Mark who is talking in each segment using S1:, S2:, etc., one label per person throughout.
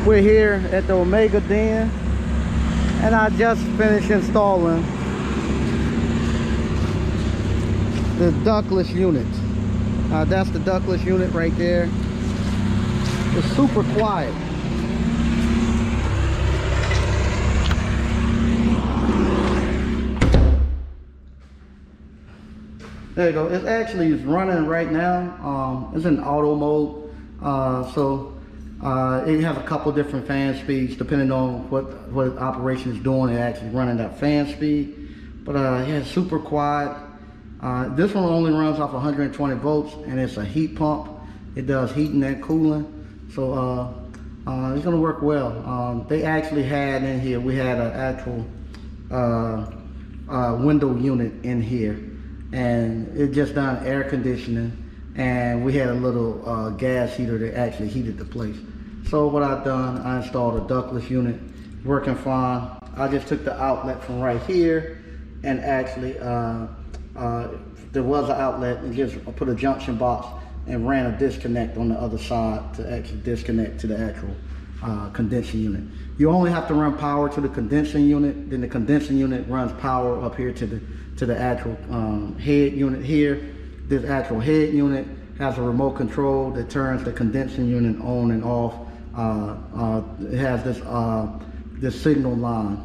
S1: We're here at the Omega Den, and I just finished installing the ductless unit. That's the ductless unit right there. It's super quiet. There you go. It's actually running right now. It's in auto mode, so it has a couple different fan speeds depending on what operation is doing. It actually running that fan speed, but yeah, it's super quiet. This one only runs off 120 volts, and it's a heat pump. It does heating and cooling, so it's gonna work well. They actually had in here, we had an actual window unit in here, and it just done air conditioning, and we had a little gas heater that actually heated the place. So what I've done, I installed a ductless unit, working fine. I just took the outlet from right here, and actually there was an outlet, and just put a junction box and ran a disconnect on the other side to actually disconnect to the actual condensing unit. You only have to run power to the condensing unit, then the condensing unit runs power up here to the actual head unit here. This actual head unit has a remote control that turns the condensing unit on and off. It has this signal line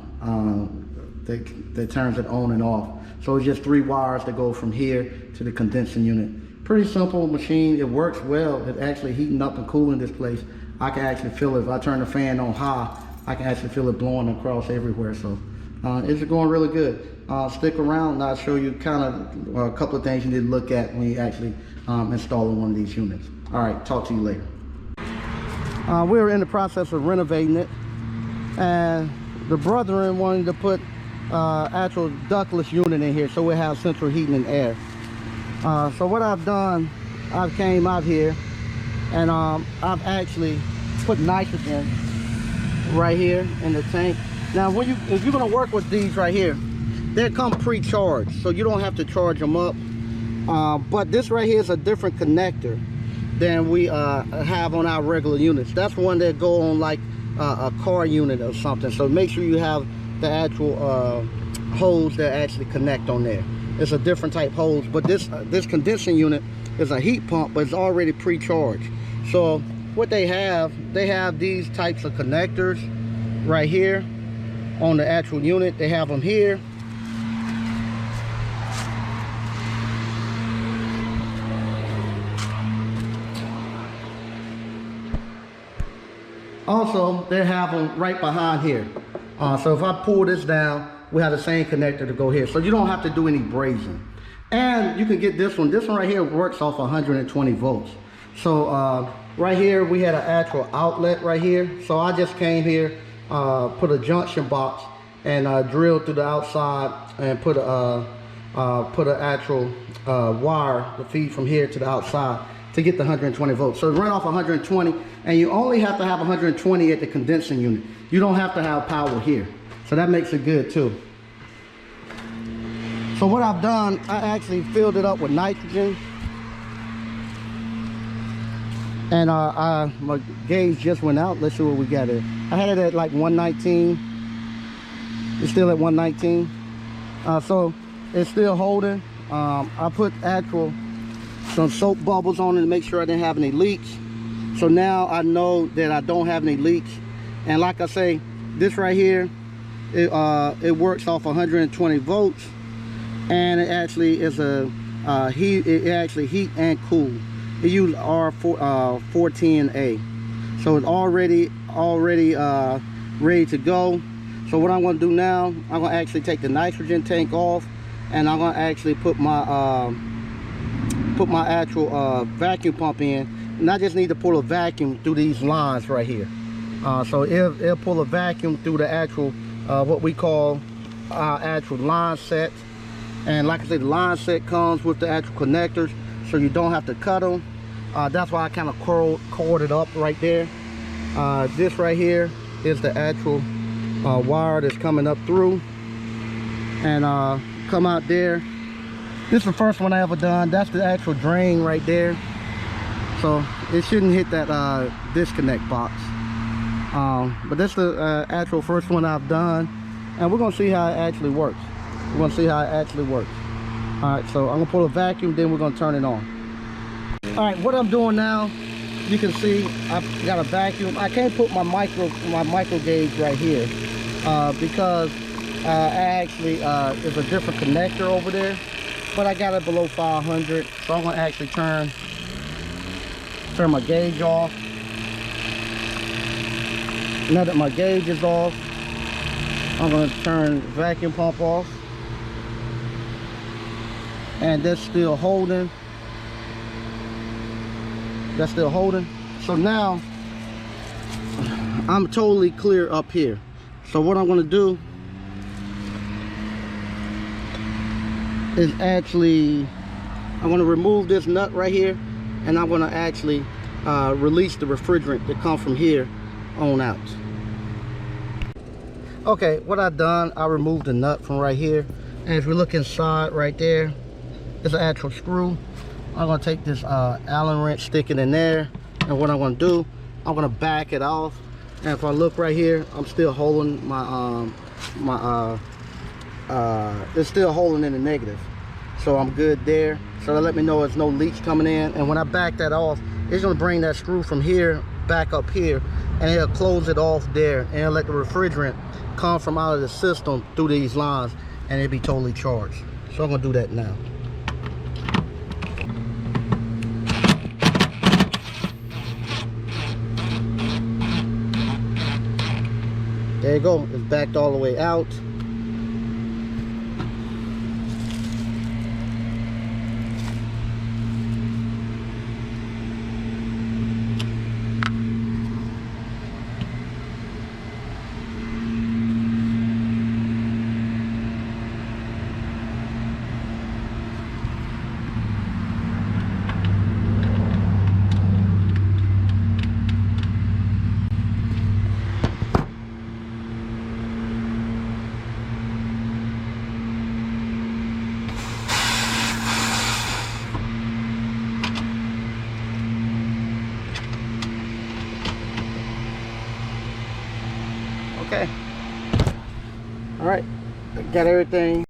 S1: that turns it on and off. So it's just 3 wires that go from here to the condensing unit. Pretty simple machine. It works well. It's actually heating up and cooling this place. I can actually feel it. If I turn the fan on high, I can actually feel it blowing across everywhere. So it's going really good. Stick around and I'll show you kind of a couple of things you need to look at when you actually installing one of these units. All right, talk to you later. We're in the process of renovating it, and the brethren wanted to put actual ductless unit in here so we have central heating and air. So what I've done, I've came out here and I've actually put nitrogen right here in the tank. Now if you're going to work with these right here, they come pre-charged, so you don't have to charge them up. But this right here is a different connector than we have on our regular units. That's one that go on like a car unit or something. So make sure you have the actual hose that actually connect on there. It's a different type hose, but this condensing unit is a heat pump, but it's already pre-charged. So what they have these types of connectors right here on the actual unit. They have them here. Also, they have them right behind here. So if I pull this down, we have the same connector to go here. So you don't have to do any brazing. And you can get this one. This one right here works off 120 volts. So right here, we had an actual outlet right here. So I just came here, put a junction box, and drilled through the outside and put an actual wire to feed from here to the outside to get the 120 volts. So run off 120, and you only have to have 120 at the condensing unit. You don't have to have power here. So that makes it good too. So what I've done, I actually filled it up with nitrogen. And my gauge just went out. Let's see what we got here. I had it at like 119. It's still at 119. So it's still holding. I put some soap bubbles on it to make sure I didn't have any leaks. So now I know that I don't have any leaks. And like I say, this right here, it works off 120 volts, and it actually is a it actually heat and cool. It uses R410A, so it's already ready to go. So what I'm going to do now, I'm going to actually take the nitrogen tank off, and I'm going to actually put my actual vacuum pump in, and I just need to pull a vacuum through these lines right here. So it'll pull a vacuum through the actual what we call our actual line set. And like I said, the line set comes with the actual connectors, so you don't have to cut them. That's why I kind of coiled it up right there. This right here is the actual wire that's coming up through and come out there. This is the first one I ever done. That's the actual drain right there. So it shouldn't hit that disconnect box. But this is the actual first one I've done, and we're gonna see how it actually works. All right, so I'm gonna pull a vacuum, then we're gonna turn it on. All right, what I'm doing now, you can see I've got a vacuum. I can't put my micro gauge right here because actually there's a different connector over there, but I got it below 500, so I'm gonna actually turn my gauge off. Now that my gauge is off, I'm gonna turn the vacuum pump off, and that's still holding. So now I'm totally clear up here. So what I'm gonna do is actually, I'm gonna remove this nut right here, and I'm gonna actually release the refrigerant that comes from here on out. Okay, what I've done, I removed the nut from right here, and if we look inside right there, it's an actual screw. I'm gonna take this Allen wrench, stick it in there, and what I'm gonna do, I'm gonna back it off. And if I look right here, I'm still holding my it's still holding in the negative, so I'm good there. So that let me know there's no leaks coming in. And when I back that off, it's gonna bring that screw from here back up here, and it'll close it off there, and it'll let the refrigerant come from out of the system through these lines, and it'll be totally charged. So I'm gonna do that now. There you go, it's backed all the way out. Okay. All right, got everything